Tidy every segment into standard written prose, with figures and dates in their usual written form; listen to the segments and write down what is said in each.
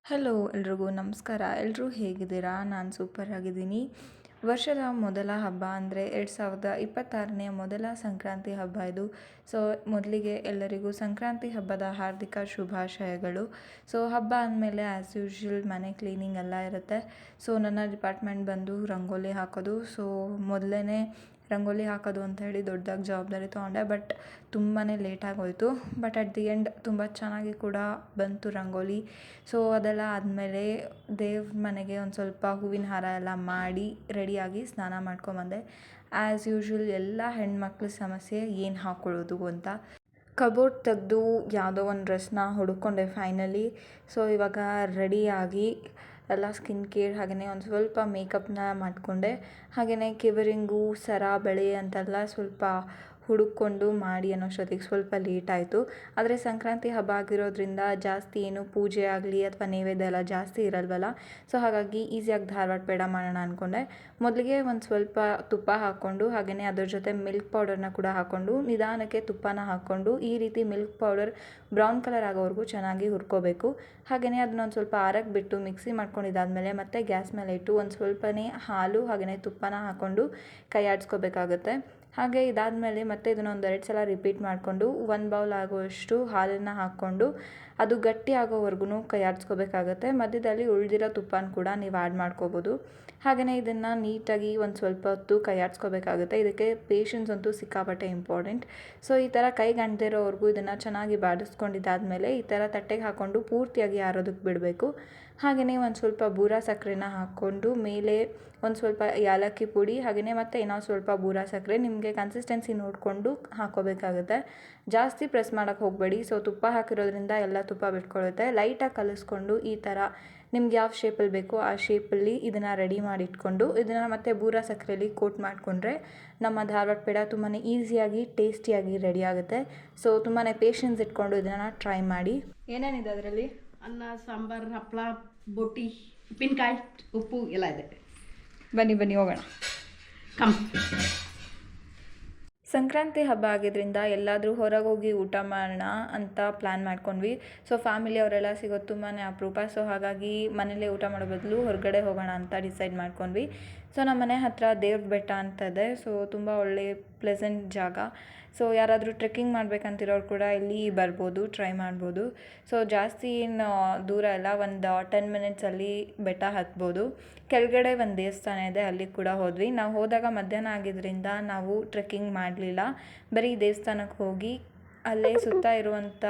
Hello ಎಲ್ರಿಗೂ ನಮಸ್ಕಾರ. ಎಲ್ಲರೂ ಹೇಗಿದ್ದೀರಾ? ನಾನು ಸೂಪರ್ ಆಗಿದ್ದೀನಿ. ವರ್ಷದ ಮೊದಲ ಹಬ್ಬ ಅಂದರೆ 2026ನೇ ಮೊದಲ ಸಂಕ್ರಾಂತಿ ಹಬ್ಬ ಇದು. ಸೊ ಮೊದಲಿಗೆ ಎಲ್ಲರಿಗೂ ಸಂಕ್ರಾಂತಿ ಹಬ್ಬದ ಹಾರ್ದಿಕ ಶುಭಾಶಯಗಳು. ಸೊ ಹಬ್ಬ ಅಂದಮೇಲೆ ಆ್ಯಸ್ ಯೂಶ್ವಲ್ ಮನೆ ಕ್ಲೀನಿಂಗ್ ಎಲ್ಲ ಇರುತ್ತೆ. ಸೊ ನನ್ನ ಡಿಪಾರ್ಟ್ಮೆಂಟ್ ಬಂದು ರಂಗೋಲಿ ಹಾಕೋದು. ಸೊ ಮೊದಲೇ ರಂಗೋಲಿ ಹಾಕೋದು ಅಂತ ಹೇಳಿ ದೊಡ್ಡದಾಗಿ ಜವಾಬ್ದಾರಿ ತೊಗೊಂಡೆ. ಬಟ್ ತುಂಬಾ ಲೇಟಾಗಿ ಹೋಯಿತು. ಬಟ್ ಅಟ್ ದಿ ಎಂಡ್ ತುಂಬ ಚೆನ್ನಾಗಿ ಕೂಡ ಬಂತು ರಂಗೋಲಿ. ಸೊ ಅದೆಲ್ಲ ಆದಮೇಲೆ ದೇವ್ರ ಮನೆಗೆ ಒಂದು ಸ್ವಲ್ಪ ಹೂವಿನ ಹಾರ ಎಲ್ಲ ಮಾಡಿ ರೆಡಿಯಾಗಿ ಸ್ನಾನ ಮಾಡ್ಕೊಂಬಂದೆ. ಆ್ಯಸ್ ಯೂಶ್ವಲ್ ಎಲ್ಲ ಹೆಣ್ಮಕ್ಳ ಸಮಸ್ಯೆ ಏನು ಹಾಕ್ಕೊಳ್ಳೋದು ಅಂತ ಕಬೋರ್ಡ್ ತೆಗೆದು ಯಾವುದೋ ಒಂದು ಡ್ರೆಸ್ನ ಹುಡುಕೊಂಡೆ ಫೈನಲಿ. ಸೊ ಇವಾಗ ರೆಡಿಯಾಗಿ ಎಲ್ಲ ಸ್ಕಿನ್ ಕೇರ್ ಹಾಗೆಯೇ ಒಂದು ಸ್ವಲ್ಪ ಮೇಕಪ್ನ ಮಾಡಿಕೊಂಡೆ. ಹಾಗೆಯೇ ಕಿವರಿಂಗು ಸರ ಬಳೆ ಅಂತೆಲ್ಲ ಸ್ವಲ್ಪ ಹುಡುಕೊಂಡು ಮಾಡಿ ಅನ್ನೋಷ್ಟೊತ್ತಿಗೆ ಸ್ವಲ್ಪ ಲೇಟ್ ಆಯಿತು. ಆದರೆ ಸಂಕ್ರಾಂತಿ ಹಬ್ಬ ಆಗಿರೋದ್ರಿಂದ ಜಾಸ್ತಿ ಏನು ಪೂಜೆ ಆಗಲಿ ಅಥವಾ ನೈವೇದ್ಯ ಎಲ್ಲ ಜಾಸ್ತಿ ಇರಲ್ವಲ್ಲ. ಸೊ ಹಾಗಾಗಿ ಈಸಿಯಾಗಿ ಧಾರವಾಡ ಪೇಡ ಮಾಡೋಣ ಅಂದ್ಕೊಂಡೆ. ಮೊದಲಿಗೆ ಒಂದು ಸ್ವಲ್ಪ ತುಪ್ಪ ಹಾಕ್ಕೊಂಡು ಹಾಗೆಯೇ ಅದ್ರ ಜೊತೆ ಮಿಲ್ಕ್ ಪೌಡರ್ನ ಕೂಡ ಹಾಕ್ಕೊಂಡು ನಿಧಾನಕ್ಕೆ ತುಪ್ಪನ ಹಾಕ್ಕೊಂಡು ಈ ರೀತಿ ಮಿಲ್ಕ್ ಪೌಡರ್ ಬ್ರೌನ್ ಕಲರ್ ಆಗೋವರೆಗೂ ಚೆನ್ನಾಗಿ ಹುರ್ಕೋಬೇಕು. ಹಾಗೆಯೇ ಅದನ್ನೊಂದು ಸ್ವಲ್ಪ ಆರಕ್ಕೆ ಬಿಟ್ಟು ಮಿಕ್ಸಿ ಮಾಡ್ಕೊಂಡಿದ್ದಾದಮೇಲೆ ಮತ್ತೆ ಗ್ಯಾಸ್ ಮೇಲೆ ಇಟ್ಟು ಒಂದು ಸ್ವಲ್ಪನೇ ಹಾಲು ಹಾಗೆಯೇ ತುಪ್ಪನ ಹಾಕ್ಕೊಂಡು ಕೈ ಆಡಿಸ್ಕೋಬೇಕಾಗುತ್ತೆ. ಹಾಗೆ ಇದಾದಮೇಲೆ ಮತ್ತೆ ಇದನ್ನು ಒಂದೆರಡು ಸಲ ರಿಪೀಟ್ ಮಾಡಿಕೊಂಡು 1 ಬೌಲ್ ಆಗುವಷ್ಟು ಹಾಲನ್ನು ಹಾಕ್ಕೊಂಡು ಅದು ಗಟ್ಟಿ ಆಗೋವರೆಗೂ ಕೈ ಆಡಿಸ್ಕೋಬೇಕಾಗತ್ತೆ. ಮಧ್ಯದಲ್ಲಿ ಉಳಿದಿರೋ ತುಪ್ಪನ ಕೂಡ ನೀವು ಆ್ಯಡ್ ಮಾಡ್ಕೋಬೋದು. ಹಾಗೆಯೇ ಇದನ್ನು ನೀಟಾಗಿ ಒಂದು ಸ್ವಲ್ಪ ಹೊತ್ತು ಕೈ ಆಡಿಸ್ಕೋಬೇಕಾಗುತ್ತೆ. ಇದಕ್ಕೆ ಪೇಷನ್ಸ್ ಅಂತೂ ಸಿಕ್ಕಾಪಟ್ಟೆ ಇಂಪಾರ್ಟೆಂಟ್. ಸೊ ಈ ಥರ ಕೈಗೆ ಅಂಟದಿರೋವರೆಗೂ ಇದನ್ನು ಚೆನ್ನಾಗಿ ಬಾಡಿಸ್ಕೊಂಡಿದ್ದಾದಮೇಲೆ ಈ ಥರ ತಟ್ಟೆಗೆ ಹಾಕ್ಕೊಂಡು ಪೂರ್ತಿಯಾಗಿ ಆರೋದಕ್ಕೆ ಬಿಡಬೇಕು. ಹಾಗೆಯೇ ಒಂದು ಸ್ವಲ್ಪ ಬೂರ ಸಕ್ಕರೆನ ಹಾಕ್ಕೊಂಡು ಮೇಲೆ ಒಂದು ಸ್ವಲ್ಪ ಏಲಕ್ಕಿ ಪುಡಿ ಹಾಗೆಯೇ ಮತ್ತು ಇನ್ನೊಂದು ಸ್ವಲ್ಪ ಬೂರ ಸಕ್ಕರೆ ನಿಮಗೆ ಕನ್ಸಿಸ್ಟೆನ್ಸಿ ನೋಡಿಕೊಂಡು ಹಾಕ್ಕೋಬೇಕಾಗುತ್ತೆ. ಜಾಸ್ತಿ ಪ್ರೆಸ್ ಮಾಡೋಕ್ಕೆ ಹೋಗಬೇಡಿ. ಸೊ ತುಪ್ಪ ಹಾಕಿರೋದ್ರಿಂದ ಎಲ್ಲ ತುಪ್ಪ ಬಿಟ್ಕೊಳ್ಳುತ್ತೆ. ಲೈಟಾಗಿ ಕಲಿಸ್ಕೊಂಡು ಈ ಥರ ನಿಮ್ಗೆ ಯಾವ ಶೇಪಲ್ಲಿ ಬೇಕೋ ಆ ಶೇಪಲ್ಲಿ ಇದನ್ನು ರೆಡಿ ಮಾಡಿ ಇಟ್ಕೊಂಡು ಇದನ್ನು ಮತ್ತೆ ಬೂರ ಸಕ್ಕರೆಯಲ್ಲಿ ಕೋಟ್ ಮಾಡಿಕೊಂಡ್ರೆ ನಮ್ಮ ಧಾರವಾಡ ಪೇಡ ತುಂಬಾ ಈಸಿಯಾಗಿ ಟೇಸ್ಟಿಯಾಗಿ ರೆಡಿ ಆಗುತ್ತೆ. ಸೊ ತುಂಬಾ ಪೇಷನ್ಸ್ ಇಟ್ಕೊಂಡು ಇದನ್ನು ಟ್ರೈ ಮಾಡಿ. ಏನೇನಿದೆ ಅದರಲ್ಲಿ? ಅನ್ನ, ಸಾಂಬಾರು, ಹಪ್ಪಳ, ಬೋಟಿ, ಉಪ್ಪಿನಕಾಯಿ, ಉಪ್ಪು ಎಲ್ಲ ಇದೆ. ಬನ್ನಿ ಹೋಗೋಣ. ಕಮ್. ಸಂಕ್ರಾಂತಿ ಹಬ್ಬ ಆಗಿದ್ದರಿಂದ ಎಲ್ಲಾದರೂ ಹೊರಗೆ ಹೋಗಿ ಊಟ ಮಾಡೋಣ ಅಂತ ಪ್ಲ್ಯಾನ್ ಮಾಡ್ಕೊಂಡ್ವಿ. ಸೊ ಫ್ಯಾಮಿಲಿ ಅವರೆಲ್ಲ ಸಿಗೋದು ತುಂಬಾ ಅಪರೂಪ. ಸೊ ಹಾಗಾಗಿ ಮನೇಲೇ ಊಟ ಮಾಡೋ ಬದಲು ಹೊರಗಡೆ ಹೋಗೋಣ ಅಂತ ಡಿಸೈಡ್ ಮಾಡ್ಕೊಂಡ್ವಿ. ಸೊ ನಮ್ಮ ಮನೆ ಹತ್ತಿರ ದೇವ್ರ ಬೆಟ್ಟ ಅಂತದೆ. ಸೊ ತುಂಬ ಒಳ್ಳೆ ಪ್ಲೆಸೆಂಟ್ ಜಾಗ. ಸೊ ಯಾರಾದರೂ ಟ್ರೆಕ್ಕಿಂಗ್ ಮಾಡ್ಬೇಕಂತಿರೋರು ಕೂಡ ಇಲ್ಲಿ ಬರ್ಬೋದು, ಟ್ರೈ ಮಾಡ್ಬೋದು. ಸೊ ಜಾಸ್ತಿ ಏನು ದೂರ ಇಲ್ಲ, ಒಂದು 10 ಮಿನಿಟ್ಸಲ್ಲಿ ಬೆಟ್ಟ ಹತ್ಬೋದು. ಕೆಳಗಡೆ ಒಂದು ದೇವಸ್ಥಾನ ಇದೆ, ಅಲ್ಲಿಗೆ ಕೂಡ ಹೋದ್ವಿ. ನಾವು ಹೋದಾಗ ಮಧ್ಯಾಹ್ನ ಆಗಿದ್ದರಿಂದ ನಾವು ಟ್ರೆಕ್ಕಿಂಗ್ ಮಾಡಲಿಲ್ಲ. ಬರೀ ದೇವಸ್ಥಾನಕ್ಕೆ ಹೋಗಿ ಅಲ್ಲೇ ಸುತ್ತ ಇರುವಂಥ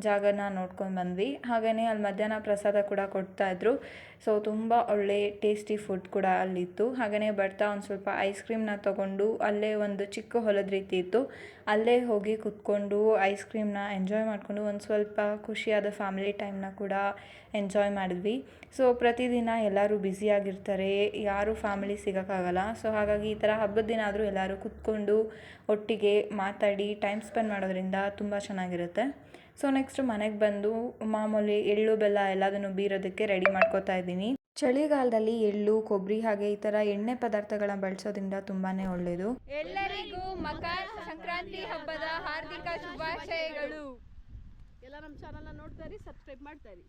ಜಾಗನ ನೋಡ್ಕೊಂಡು ಬಂದ್ವಿ. ಹಾಗೆಯೇ ಅಲ್ಲಿ ಮಧ್ಯಾಹ್ನ ಪ್ರಸಾದ ಕೂಡ ಕೊಡ್ತಾಯಿದ್ರು. ಸೊ ತುಂಬ ಒಳ್ಳೆ ಟೇಸ್ಟಿ ಫುಡ್ ಕೂಡ ಅಲ್ಲಿತ್ತು. ಹಾಗೆಯೇ ಬರ್ತಾ ಒಂದು ಸ್ವಲ್ಪ ಐಸ್ ಕ್ರೀಮ್ನ ತೊಗೊಂಡು ಅಲ್ಲೇ ಒಂದು ಚಿಕ್ಕ ಹೊಲದ ರೀತಿ ಇತ್ತು, ಅಲ್ಲೇ ಹೋಗಿ ಕುತ್ಕೊಂಡು ಐಸ್ ಕ್ರೀಮ್ನ ಎಂಜಾಯ್ ಮಾಡಿಕೊಂಡು ಒಂದು ಸ್ವಲ್ಪ ಖುಷಿಯಾದ ಫ್ಯಾಮಿಲಿ ಟೈಮ್ನ ಕೂಡ ಎಂಜಾಯ್ ಮಾಡಿದ್ವಿ. ಸೊ ಪ್ರತಿದಿನ ಎಲ್ಲರೂ ಬ್ಯುಸಿಯಾಗಿರ್ತಾರೆ, ಯಾರೂ ಫ್ಯಾಮಿಲಿ ಸಿಗೋಕ್ಕಾಗಲ್ಲ. ಸೊ ಹಾಗಾಗಿ ಈ ಥರ ಹಬ್ಬದ ದಿನ ಆದರೂ ಎಲ್ಲರೂ ಕುತ್ಕೊಂಡು ಒಟ್ಟಿಗೆ ಮಾತಾಡಿ ಟೈಮ್ ಸ್ಪೆಂಡ್ ಮಾಡೋದ್ರಿಂದ ತುಂಬ ಚೆನ್ನಾಗಿರುತ್ತೆ. ಸೊ ನೆಕ್ಸ್ಟ್ ಮನೆಗೆ ಬಂದು ಮಾಮೂಲಿ ಎಳ್ಳು ಬೆಲ್ಲ ಎಲ್ಲದನ್ನು ಬೀರೋದಕ್ಕೆ ರೆಡಿ ಮಾಡ್ಕೋತಾ ಇದ್ದೀನಿ. ಚಳಿಗಾಲದಲ್ಲಿ ಎಳ್ಳು, ಕೊಬ್ಬರಿ ಹಾಗೆ ಈ ಥರ ಎಣ್ಣೆ ಪದಾರ್ಥಗಳನ್ನ ಬಳಸೋದ್ರಿಂದ ತುಂಬಾ ಒಳ್ಳೆಯದು. ಎಲ್ಲರಿಗೂ ಮಕರ ಸಂಕ್ರಾಂತಿ ಹಬ್ಬದ ಹಾರ್ದಿಕ ಶುಭಾಶಯಗಳು. ಎಲ್ಲ ನಮ್ಮ ಚಾನಲ್ನ ನೋಡ್ತಾ ಇರಿ, ಸಬ್ಸ್ಕ್ರೈಬ್ ಮಾಡ್ತಾ ಇರಿ.